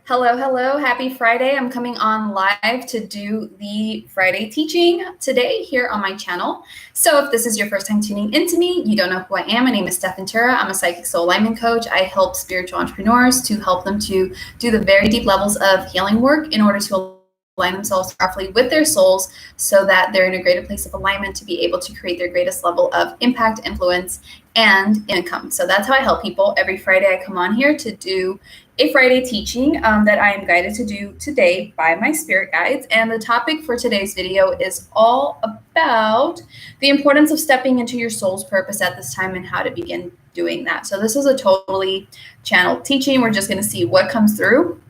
Hello, hello. Happy Friday. I'm coming on live to do the Friday teaching today here on my channel. So if this is your first time tuning into me, you don't know who I am. My name is Stef. I'm a psychic soul alignment coach. I help spiritual entrepreneurs to help them to do the very deep levels of healing work in order to align themselves powerfully with their souls so that they're in a greater place of alignment to be able to create their greatest level of impact, influence, and income. So that's how I help people. Every Friday I come on here to do a Friday teaching that I am guided to do today by my spirit guides. And the topic for today's video is all about the importance of stepping into your soul's purpose at this time and how to begin doing that. So this is a totally channeled teaching. We're just going to see what comes through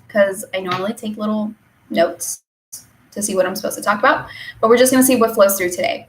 because I normally take little notes to see what I'm supposed to talk about, but we're just going to see what flows through today.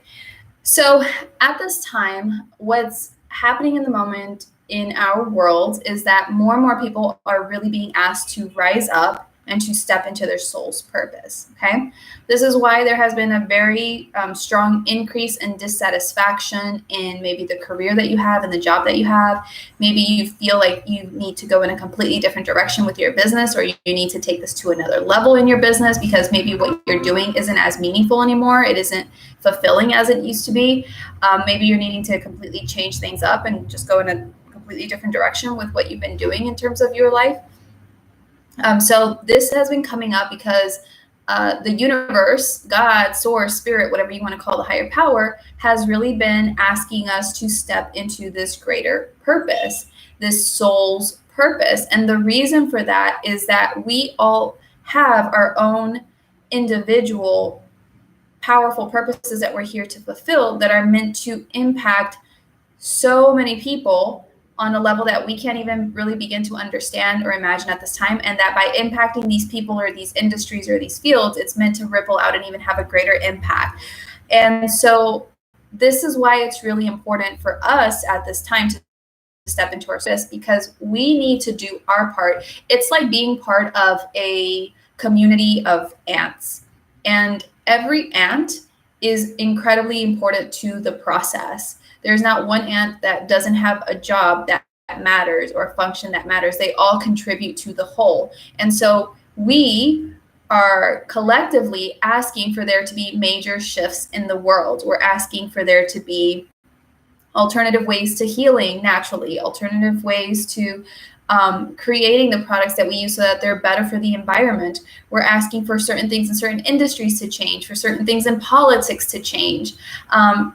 So at this time, what's happening in the moment in our world is that more and more people are really being asked to rise up and to step into their soul's purpose, okay? This is why there has been a very strong increase in dissatisfaction in maybe the career that you have and the job that you have. Maybe you feel like you need to go in a completely different direction with your business, or you need to take this to another level in your business because maybe what you're doing isn't as meaningful anymore. It isn't fulfilling as it used to be. Maybe you're needing to completely change things up and just go in a completely different direction with what you've been doing in terms of your life. So this has been coming up because the universe, God, source, spirit, whatever you want to call the higher power, has really been asking us to step into this greater purpose, this soul's purpose. And the reason for that is that we all have our own individual powerful purposes that we're here to fulfill that are meant to impact so many people on a level that we can't even really begin to understand or imagine at this time. And that by impacting these people or these industries or these fields, it's meant to ripple out and even have a greater impact. And so this is why it's really important for us at this time to step into our service, because we need to do our part. It's like being part of a community of ants. And every ant is incredibly important to the process. There's not one ant that doesn't have a job that matters or a function that matters. They all contribute to the whole. And so we are collectively asking for there to be major shifts in the world. We're asking for there to be alternative ways to healing naturally, alternative ways to creating the products that we use so that they're better for the environment. We're asking for certain things in certain industries to change, for certain things in politics to change,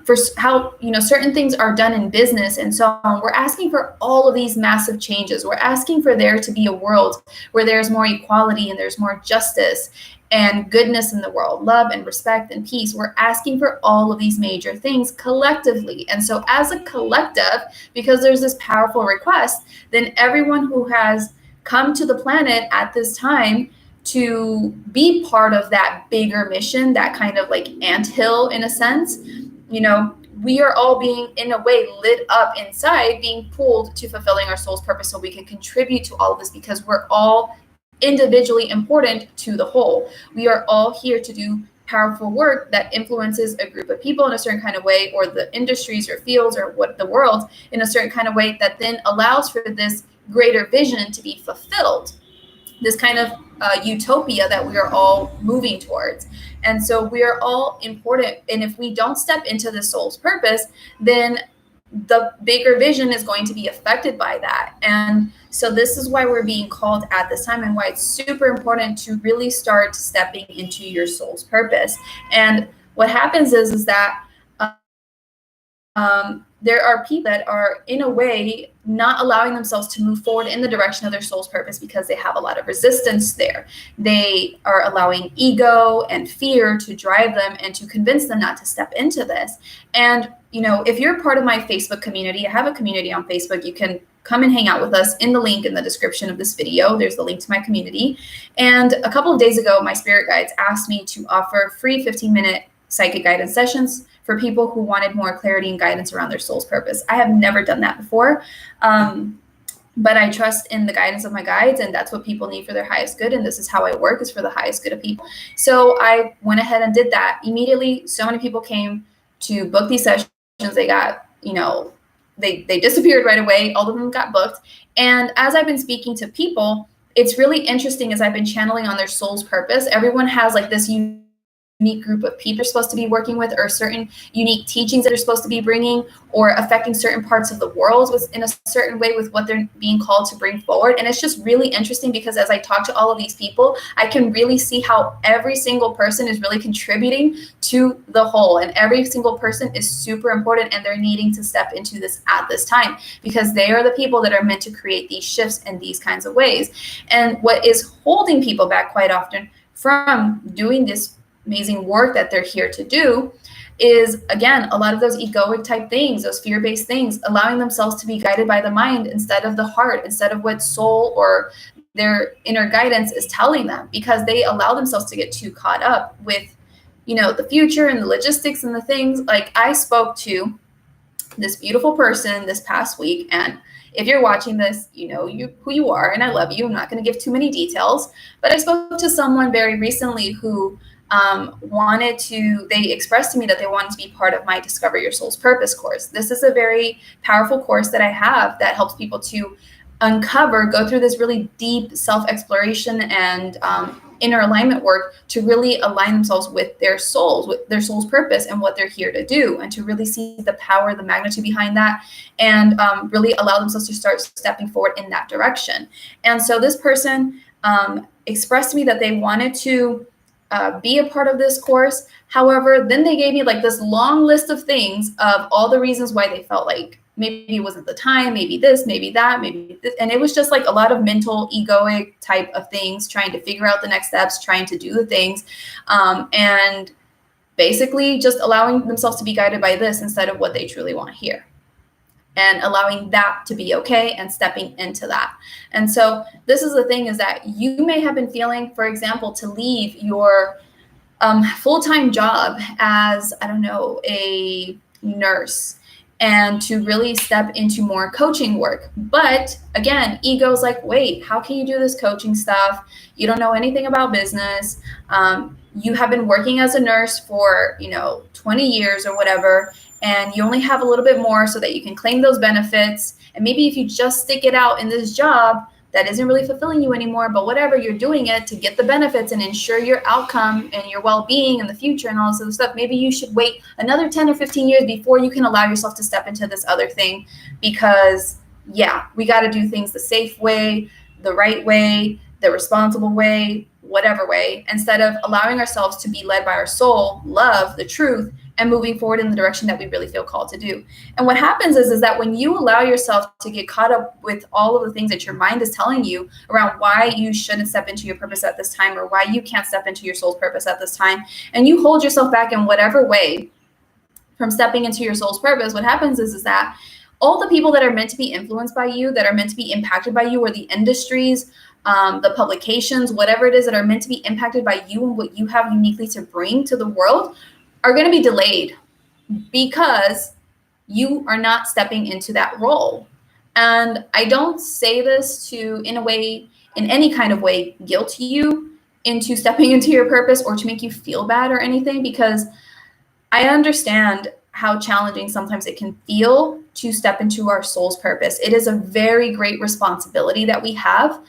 for how certain things are done in business and so on. We're asking for all of these massive changes. We're asking for there to be a world where there's more equality and there's more justice and goodness in the world, love and respect and peace. We're asking for all of these major things collectively. And so as a collective, because there's this powerful request, then everyone who has come to the planet at this time to be part of that bigger mission, that kind of like anthill in a sense, we are all being, in a way, lit up inside, being pulled to fulfilling our soul's purpose so we can contribute to all of this because we're all individually important to the whole. We are all here to do powerful work that influences a group of people in a certain kind of way, or the industries or fields or what the world in a certain kind of way that then allows for this greater vision to be fulfilled, this kind of utopia that we are all moving towards. And so we are all important. And if we don't step into the soul's purpose, then the bigger vision is going to be affected by that. And so this is why we're being called at this time and why it's super important to really start stepping into your soul's purpose. And what happens is that there are people that are, in a way, not allowing themselves to move forward in the direction of their soul's purpose because they have a lot of resistance there. They are allowing ego and fear to drive them and to convince them not to step into this. And, if you're part of my Facebook community, I have a community on Facebook. You can come and hang out with us in the link in the description of this video. There's the link to my community. And a couple of days ago, my spirit guides asked me to offer free 15-minute psychic guidance sessions for people who wanted more clarity and guidance around their soul's purpose. I have never done that before, but I trust in the guidance of my guides, and that's what people need for their highest good, and this is how I work, is for the highest good of people. So I went ahead and did that. Immediately, so many people came to book these sessions. They got, they disappeared right away. All of them got booked. And as I've been speaking to people, it's really interesting as I've been channeling on their soul's purpose. Everyone has like this unique group of people you're supposed to be working with, or certain unique teachings that you're supposed to be bringing, or affecting certain parts of the world in a certain way with what they're being called to bring forward. And it's just really interesting because as I talk to all of these people, I can really see how every single person is really contributing to the whole, and every single person is super important, and they're needing to step into this at this time because they are the people that are meant to create these shifts in these kinds of ways. And what is holding people back quite often from doing this amazing work that they're here to do is, again, a lot of those egoic type things, those fear-based things, allowing themselves to be guided by the mind instead of the heart, instead of what soul or their inner guidance is telling them, because they allow themselves to get too caught up with, the future and the logistics and the things. Like, I spoke to this beautiful person this past week, and if you're watching this, you know who you are, and I love you. I'm not going to give too many details, but I spoke to someone very recently who they expressed to me that they wanted to be part of my Discover Your Soul's Purpose course. This is a very powerful course that I have that helps people to go through this really deep self-exploration and inner alignment work to really align themselves with their soul's purpose and what they're here to do, and to really see the power, the magnitude behind that, and really allow themselves to start stepping forward in that direction. And so this person expressed to me that they wanted to be a part of this course. However, then they gave me like this long list of things of all the reasons why they felt like maybe it wasn't the time, maybe this, maybe that, maybe this. And it was just like a lot of mental, egoic type of things, trying to figure out the next steps, trying to do the things, and basically just allowing themselves to be guided by this instead of what they truly want here, and allowing that to be okay and stepping into that. And so this is the thing, is that you may have been feeling, for example, to leave your full-time job as, I don't know, a nurse, and to really step into more coaching work. But again, ego's like, wait, how can you do this coaching stuff? You don't know anything about business. You have been working as a nurse for, 20 years or whatever, and you only have a little bit more so that you can claim those benefits. And maybe if you just stick it out in this job that isn't really fulfilling you anymore, but whatever, you're doing it to get the benefits and ensure your outcome and your well-being in the future and all this other stuff. Maybe you should wait another 10 or 15 years before you can allow yourself to step into this other thing, because we got to do things the safe way, the right way, the responsible way, whatever way, instead of allowing ourselves to be led by our soul, love, the truth, and moving forward in the direction that we really feel called to do. And what happens is that when you allow yourself to get caught up with all of the things that your mind is telling you around why you shouldn't step into your purpose at this time, or why you can't step into your soul's purpose at this time, and you hold yourself back in whatever way from stepping into your soul's purpose, what happens is that all the people that are meant to be influenced by you, that are meant to be impacted by you, or the industries, the publications, whatever it is that are meant to be impacted by you and what you have uniquely to bring to the world, are going to be delayed because you are not stepping into that role. And I don't say this to, in any kind of way, guilt you into stepping into your purpose or to make you feel bad or anything, because I understand how challenging sometimes it can feel to step into our soul's purpose. It is a very great responsibility that we have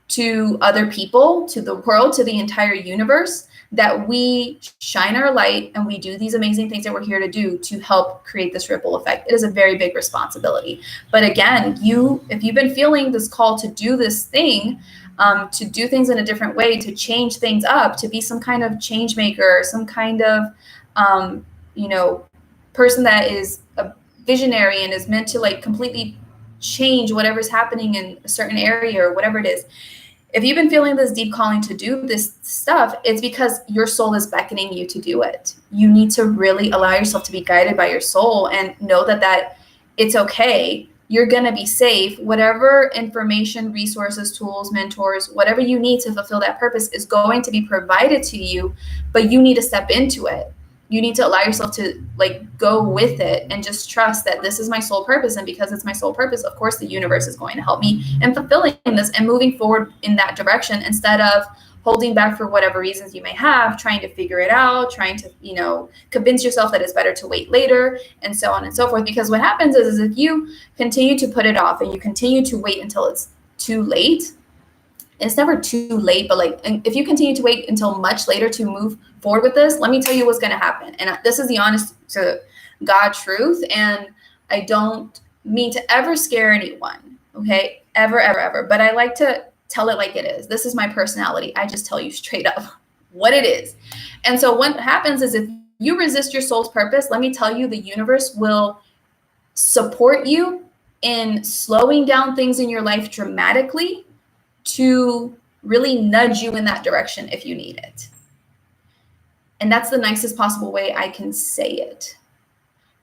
to other people, to the world, to the entire universe, that we shine our light and we do these amazing things that we're here to do to help create this ripple effect. It is a very big responsibility. But again, if you've been feeling this call to do this thing, to do things in a different way, to change things up, to be some kind of change maker, some kind of, person that is a visionary and is meant to like completely change whatever's happening in a certain area or whatever it is. If you've been feeling this deep calling to do this stuff, it's because your soul is beckoning you to do it. You need to really allow yourself to be guided by your soul and know that it's okay. You're going to be safe. Whatever information, resources, tools, mentors, whatever you need to fulfill that purpose is going to be provided to you, but you need to step into it. You need to allow yourself to go with it and just trust that this is my soul purpose. And because it's my soul purpose, of course, the universe is going to help me in fulfilling this and moving forward in that direction, instead of holding back for whatever reasons you may have, trying to figure it out, trying to, convince yourself that it's better to wait later, and so on and so forth. Because what happens is if you continue to put it off and you continue to wait until it's too late, it's never too late, but like, if you continue to wait until much later to move forward with this, let me tell you what's going to happen. And this is the honest to God truth. And I don't mean to ever scare anyone. Okay. Ever, ever, ever. But I like to tell it like it is. This is my personality. I just tell you straight up what it is. And so what happens is if you resist your soul's purpose, let me tell you, the universe will support you in slowing down things in your life dramatically to really nudge you in that direction if you need it. And that's the nicest possible way I can say it.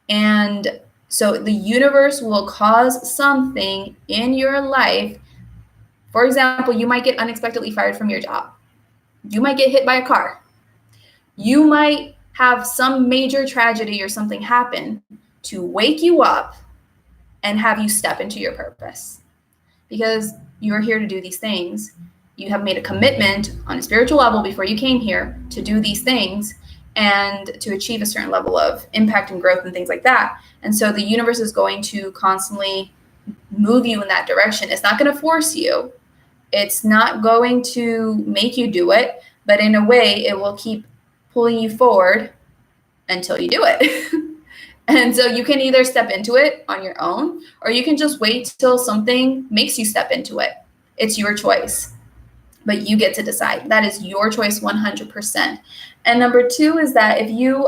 And so the universe will cause something in your life. For example, you might get unexpectedly fired from your job. You might get hit by a car. You might have some major tragedy or something happen to wake you up and have you step into your purpose. Because you're here to do these things. You have made a commitment on a spiritual level before you came here to do these things and to achieve a certain level of impact and growth and things like that. And so the universe is going to constantly move you in that direction. It's not going to force you. It's not going to make you do it, but in a way it will keep pulling you forward until you do it. And so you can either step into it on your own, or you can just wait till something makes you step into it. It's your choice, but you get to decide. That is your choice 100%. And number two is that if you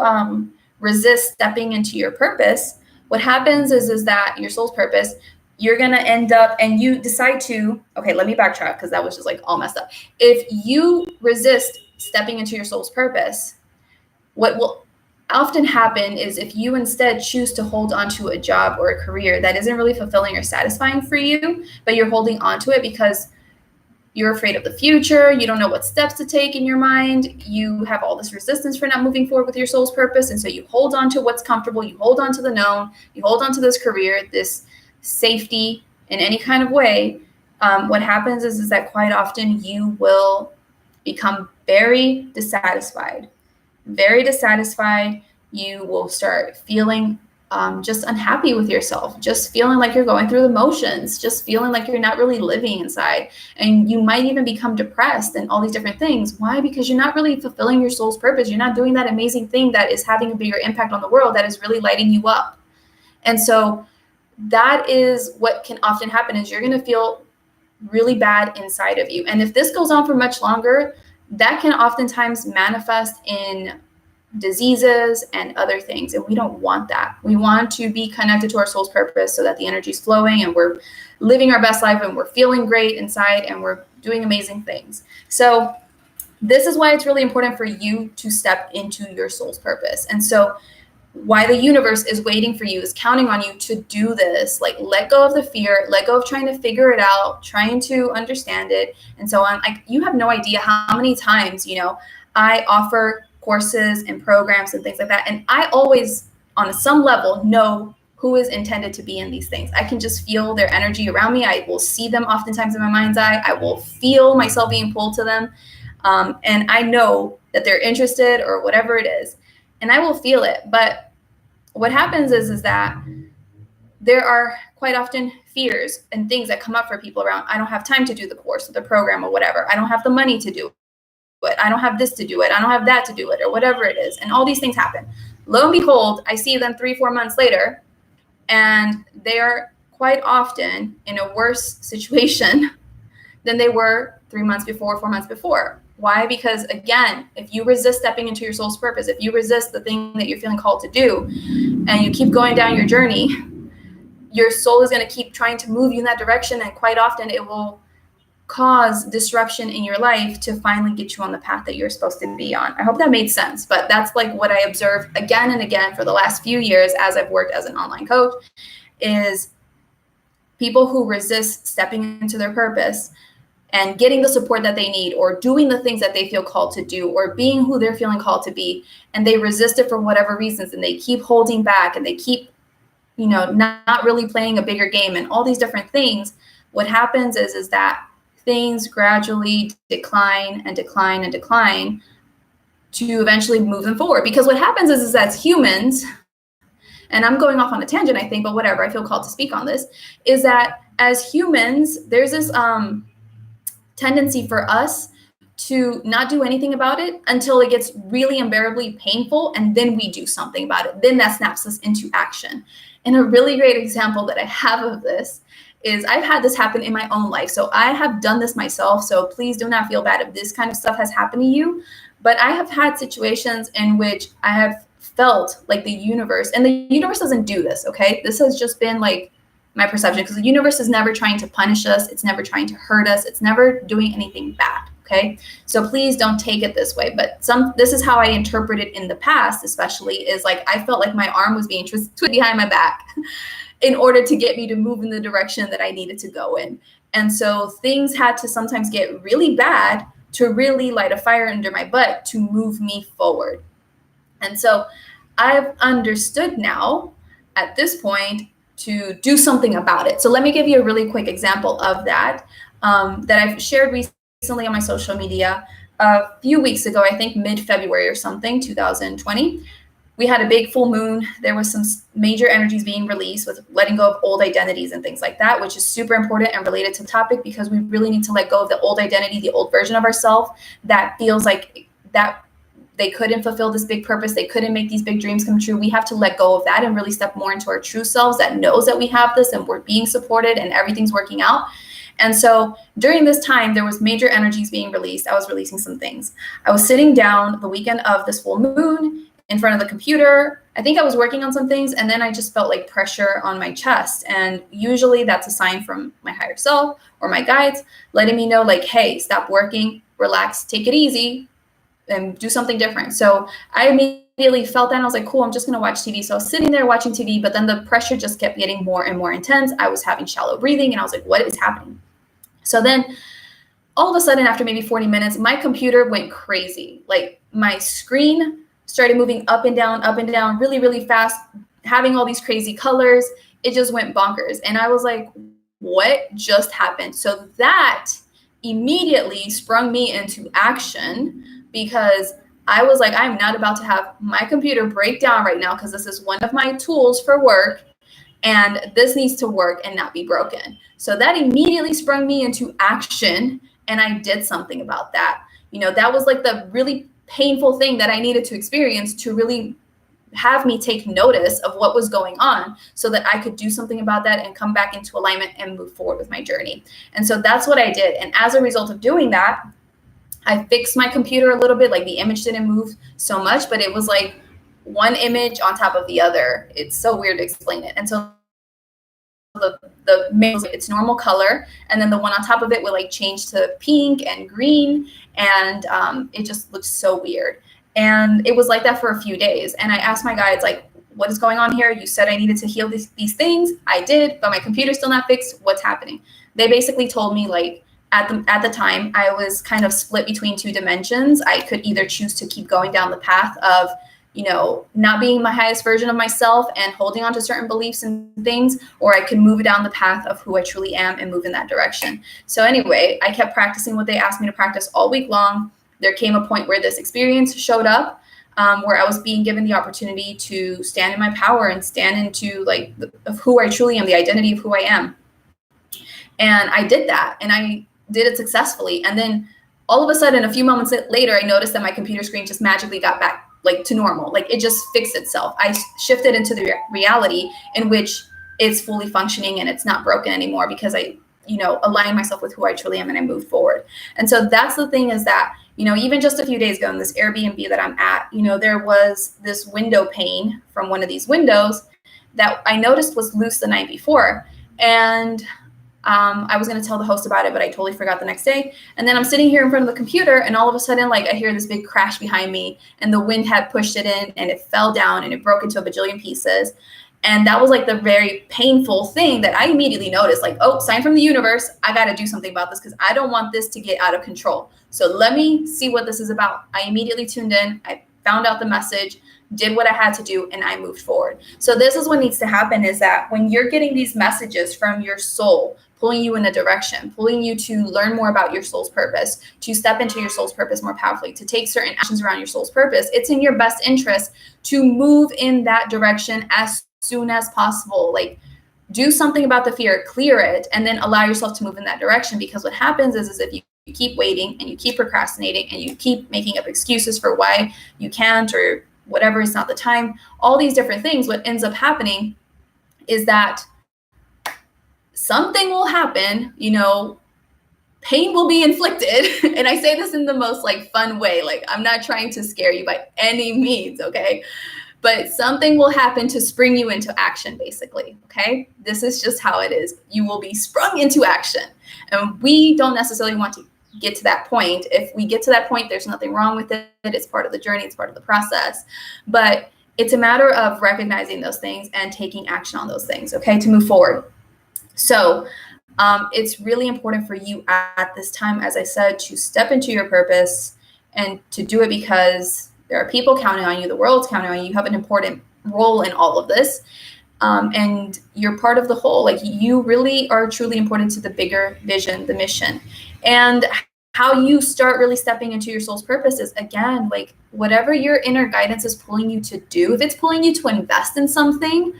resist stepping into your purpose, what happens is that your soul's purpose, you're going to end up, and you decide to, okay, let me backtrack because that was just like all messed up. If you resist stepping into your soul's purpose, what will often happen is if you instead choose to hold on to a job or a career that isn't really fulfilling or satisfying for you, but you're holding on to it because you're afraid of the future, you don't know what steps to take in your mind, you have all this resistance for not moving forward with your soul's purpose, and so you hold on to what's comfortable, you hold on to the known, you hold on to this career, this safety in any kind of way. What happens is that quite often you will become very dissatisfied. You will start feeling just unhappy with yourself, just feeling like you're going through the motions, just feeling like you're not really living inside. And you might even become depressed and all these different things. Why? Because you're not really fulfilling your soul's purpose. You're not doing that amazing thing that is having a bigger impact on the world, that is really lighting you up. And so that is what can often happen, is you're going to feel really bad inside of you. And if this goes on for much longer, that can oftentimes manifest in diseases and other things. And we don't want that. We want to be connected to our soul's purpose so that the energy is flowing and we're living our best life and we're feeling great inside and we're doing amazing things. So this is why it's really important for you to step into your soul's purpose. And so why the universe is waiting for you, is counting on you to do this. Like, let go of the fear, let go of trying to figure it out, trying to understand it, and so on. Like, you have no idea how many times, I offer courses and programs and things like that. And I always, on some level, know who is intended to be in these things. I can just feel their energy around me. I will see them oftentimes in my mind's eye. I will feel myself being pulled to them. And I know that they're interested or whatever it is. And I will feel it. But what happens is that there are quite often fears and things that come up for people around, I don't have time to do the course or the program or whatever. I don't have the money to do it. I don't have this to do it. I don't have that to do it, or whatever it is. And all these things happen. Lo and behold, I see them 3-4 months later, and they are quite often in a worse situation than they were 3 months before, 4 months before. Why? Because again, if you resist stepping into your soul's purpose, if you resist the thing that you're feeling called to do, and you keep going down your journey, your soul is going to keep trying to move you in that direction. And quite often it will cause disruption in your life to finally get you on the path that you're supposed to be on. I hope that made sense. But that's like what I observed again and again for the last few years as I've worked as an online coach, is people who resist stepping into their purpose and getting the support that they need, or doing the things that they feel called to do, or being who they're feeling called to be, and they resist it for whatever reasons, and they keep holding back, and they keep, not really playing a bigger game, and all these different things. What happens is that things gradually decline and decline and decline to eventually move them forward. Because what happens is as humans, and I'm going off on a tangent, I think, but whatever, I feel called to speak on this, is that as humans, there's this tendency for us to not do anything about it until it gets really unbearably painful, and then we do something about it. Then that snaps us into action. And a really great example that I have of this is I've had this happen in my own life. So I have done this myself. So please do not feel bad if this kind of stuff has happened to you. But I have had situations in which I have felt like the universe, and the universe doesn't do this, okay? This has just been like my perception, because the universe is never trying to punish us. It's never trying to hurt us. It's never doing anything bad, okay? So please don't take it this way. But this is how I interpret it in the past, especially, is like I felt like my arm was being twisted behind my back in order to get me to move in the direction that I needed to go in. And so things had to sometimes get really bad to really light a fire under my butt to move me forward. And so I've understood now at this point to do something about it. So let me give you a really quick example of that that I've shared recently on my social media. A few weeks ago, I think mid-February or something, 2020, we had a big full moon. There was some major energies being released with letting go of old identities and things like that, which is super important and related to the topic, because we really need to let go of the old identity, the old version of ourselves that feels like that they couldn't fulfill this big purpose. They couldn't make these big dreams come true. We have to let go of that and really step more into our true selves that knows that we have this and we're being supported and everything's working out. And so during this time, there was major energies being released. I was releasing some things. I was sitting down the weekend of this full moon in front of the computer. I think I was working on some things, and then I just felt like pressure on my chest. And usually that's a sign from my higher self or my guides letting me know, like, hey, stop working, relax, take it easy, and do something different. So I immediately felt that, and I was like, cool, I'm just going to watch TV. So I was sitting there watching TV, but then the pressure just kept getting more and more intense. I was having shallow breathing, and I was like, what is happening? So then all of a sudden, after maybe 40 minutes, my computer went crazy. Like my screen started moving up and down, really, really fast, having all these crazy colors. It just went bonkers. And I was like, what just happened? So that immediately sprung me into action, because I was like, I'm not about to have my computer break down right now, because this is one of my tools for work, and this needs to work and not be broken. So that immediately sprung me into action, and I did something about that. You know, that was like the really painful thing that I needed to experience to really have me take notice of what was going on, so that I could do something about that and come back into alignment and move forward with my journey. And so that's what I did. And as a result of doing that, I fixed my computer a little bit. Like the image didn't move so much, but it was like one image on top of the other. It's so weird to explain it. And so the main, its normal color, and then the one on top of it would like change to pink and green, and it just looked so weird. And it was like that for a few days. And I asked my guides, like, what is going on here? You said I needed to heal these things. I did, but my computer's still not fixed. What's happening? They basically told me, like, at the time, I was kind of split between two dimensions. I could either choose to keep going down the path of, you know, not being my highest version of myself and holding on to certain beliefs and things, or I could move down the path of who I truly am and move in that direction. So anyway, I kept practicing what they asked me to practice all week long. There came a point where this experience showed up, where I was being given the opportunity to stand in my power and stand into like of who I truly am, the identity of who I am. And I did that, and I did it successfully. And then all of a sudden, a few moments later, I noticed that my computer screen just magically got back like to normal. Like it just fixed itself. I shifted into the reality in which it's fully functioning and it's not broken anymore, because I, you know, align myself with who I truly am and I move forward. And so that's the thing, is that, you know, even just a few days ago in this Airbnb that I'm at, you know, there was this window pane from one of these windows that I noticed was loose the night before. And I was going to tell the host about it, but I totally forgot the next day. And then I'm sitting here in front of the computer, and all of a sudden, like, I hear this big crash behind me, and the wind had pushed it in, and it fell down, and it broke into a bajillion pieces. And that was like the very painful thing that I immediately noticed, like, oh, sign from the universe. I got to do something about this, because I don't want this to get out of control. So let me see what this is about. I immediately tuned in. I found out the message, did what I had to do, and I moved forward. So this is what needs to happen, is that when you're getting these messages from your soul, pulling you in a direction, pulling you to learn more about your soul's purpose, to step into your soul's purpose more powerfully, to take certain actions around your soul's purpose, it's in your best interest to move in that direction as soon as possible. Like, do something about the fear, clear it, and then allow yourself to move in that direction. Because what happens is if you keep waiting and you keep procrastinating and you keep making up excuses for why you can't or whatever, is not the time, all these different things, what ends up happening is that something will happen, pain will be inflicted. And I say this in the most fun way. I'm not trying to scare you by any means, okay? But something will happen to spring you into action, basically, okay? This is just how it is. You will be sprung into action. And we don't necessarily want to get to that point. If we get to that point, there's nothing wrong with it. It's part of the journey. It's part of the process. But it's a matter of recognizing those things and taking action on those things, okay, to move forward. So it's really important for you at this time, as I said, to step into your purpose and to do it because there are people counting on you. The world's counting on you. You have an important role in all of this. And you're part of the whole. You really are truly important to the bigger vision, the mission. And how you start really stepping into your soul's purpose is, again, whatever your inner guidance is pulling you to do. If it's pulling you to invest in something,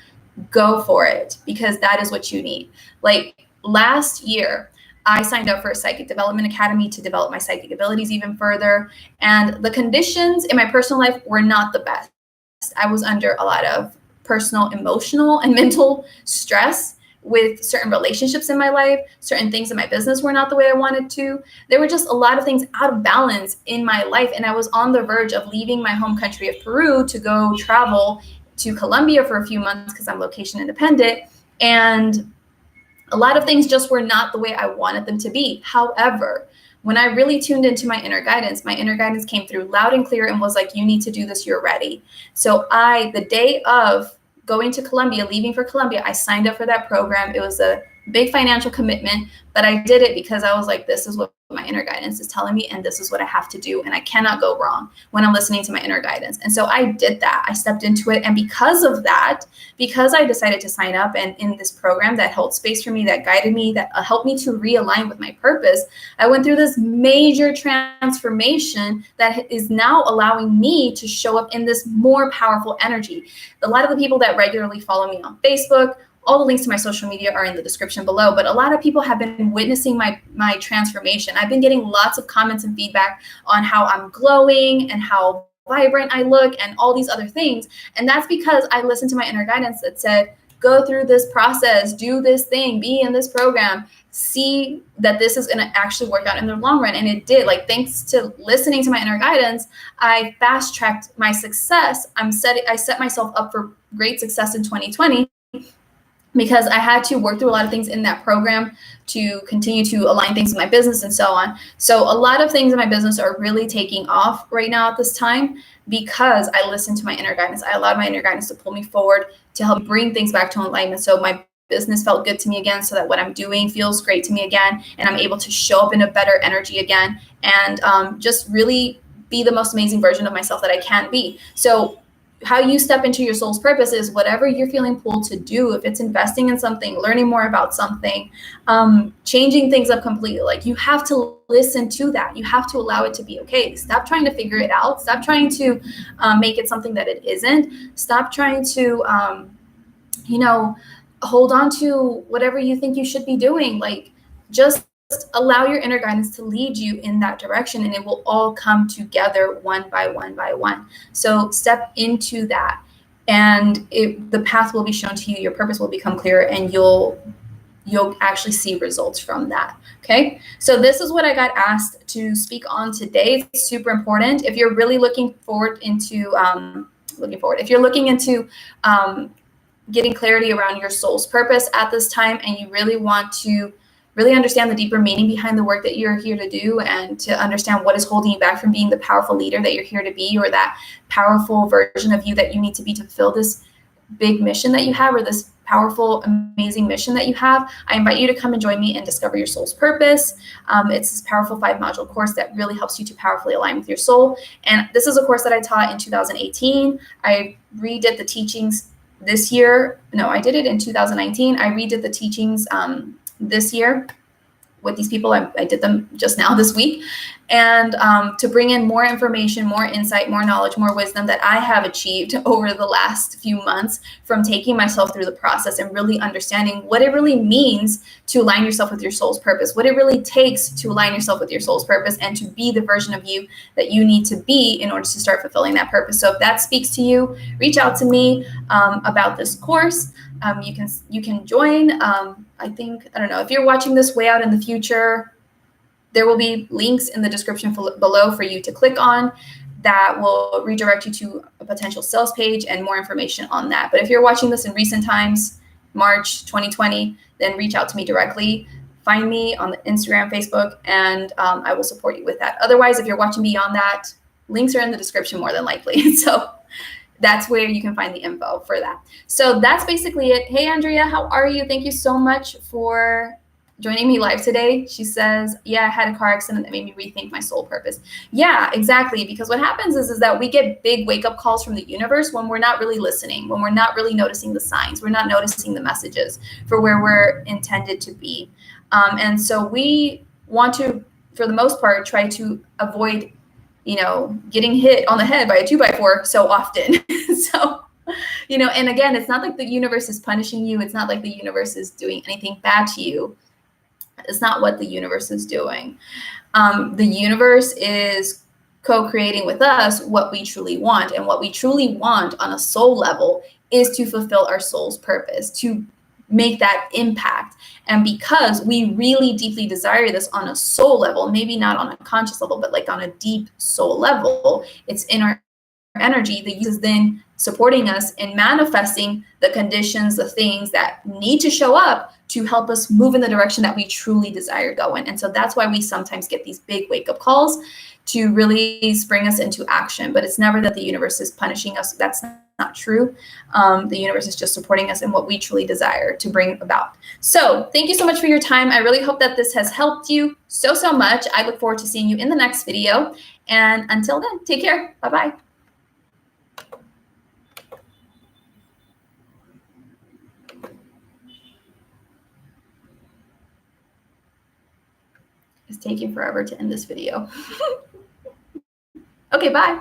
go for it, because that is what you need. Last year, I signed up for a psychic development academy to develop my psychic abilities even further. And the conditions in my personal life were not the best. I was under a lot of personal, emotional, and mental stress with certain relationships in my life. Certain things in my business were not the way I wanted to. There were just a lot of things out of balance in my life. And I was on the verge of leaving my home country of Peru to go travel to Colombia for a few months because I'm location independent. And a lot of things just were not the way I wanted them to be. However, when I really tuned into my inner guidance came through loud and clear and was like, you need to do this, you're ready. So the day of going to Colombia, leaving for Colombia, I signed up for that program. It was a big financial commitment, but I did it because I was like, this is what my inner guidance is telling me, and this is what I have to do, and I cannot go wrong when I'm listening to my inner guidance. And so I did that. I stepped into it, and because of that, because I decided to sign up and in this program that held space for me, that guided me, that helped me to realign with my purpose, I went through this major transformation that is now allowing me to show up in this more powerful energy. A lot of the people that regularly follow me on Facebook, all the links to my social media are in the description below, but a lot of people have been witnessing my transformation. I've been getting lots of comments and feedback on how I'm glowing and how vibrant I look and all these other things. And that's because I listened to my inner guidance that said, go through this process, do this thing, be in this program, see that this is going to actually work out in the long run. And it did. Thanks to listening to my inner guidance, I fast-tracked my success. I set myself up for great success in 2020. Because I had to work through a lot of things in that program to continue to align things with my business and so on. So a lot of things in my business are really taking off right now at this time because I listened to my inner guidance. I allowed my inner guidance to pull me forward, to help bring things back to alignment. So my business felt good to me again, so that what I'm doing feels great to me again, and I'm able to show up in a better energy again, and just really be the most amazing version of myself that I can be. So how you step into your soul's purpose is whatever you're feeling pulled to do. If it's investing in something, learning more about something, changing things up completely, you have to listen to that. You have to allow it to be okay. Stop trying to figure it out. Stop trying to make it something that it isn't. Stop trying to, hold on to whatever you think you should be doing. Just allow your inner guidance to lead you in that direction, and it will all come together one by one by one. So step into that, and the path will be shown to you. Your purpose will become clearer, and you'll actually see results from that. Okay. So this is what I got asked to speak on today. It's super important. If you're really looking into getting clarity around your soul's purpose at this time, and you really want to really understand the deeper meaning behind the work that you're here to do, and to understand what is holding you back from being the powerful leader that you're here to be, or that powerful version of you that you need to be to fulfill this big mission that you have, or this powerful, amazing mission that you have, I invite you to come and join me and discover your soul's purpose. It's this powerful 5-module course that really helps you to powerfully align with your soul. And this is a course that I taught in 2018. I redid the teachings this year. No, I did it in 2019. I redid the teachings this year with these people. I did them just now this week. And to bring in more information, more insight, more knowledge, more wisdom that I have achieved over the last few months from taking myself through the process and really understanding what it really means to align yourself with your soul's purpose, what it really takes to align yourself with your soul's purpose and to be the version of you that you need to be in order to start fulfilling that purpose. So if that speaks to you, reach out to me about this course. You can join. I don't know, if you're watching this way out in the future, there will be links in the description below for you to click on that will redirect you to a potential sales page and more information on that. But if you're watching this in recent times, March 2020, then reach out to me directly. Find me on the Instagram, Facebook, and I will support you with that. Otherwise, if you're watching beyond that, links are in the description more than likely. So that's where you can find the info for that. So that's basically it. Hey, Andrea, how are you? Thank you so much for joining me live today. She says, yeah, I had a car accident that made me rethink my soul purpose. Yeah, exactly. Because what happens is that we get big wake-up calls from the universe when we're not really listening, when we're not really noticing the signs, we're not noticing the messages for where we're intended to be. And so we want to, for the most part, try to avoid, getting hit on the head by a 2x4 so often. So, and again, it's not like the universe is punishing you. It's not like the universe is doing anything bad to you. It's not what the universe is doing. The universe is co-creating with us what we truly want. And what we truly want on a soul level is to fulfill our soul's purpose, to make that impact. And because we really deeply desire this on a soul level, maybe not on a conscious level, but like on a deep soul level, it's in our energy. The use is then supporting us in manifesting the conditions, the things that need to show up to help us move in the direction that we truly desire going. And so that's why we sometimes get these big wake-up calls to really spring us into action. But it's never that the universe is punishing us. That's not true. The universe is just supporting us in what we truly desire to bring about. So thank you so much for your time. I really hope that this has helped you so much. I look forward to seeing you in the next video. And until then, take care. Bye-bye. It's taking forever to end this video. Okay, bye.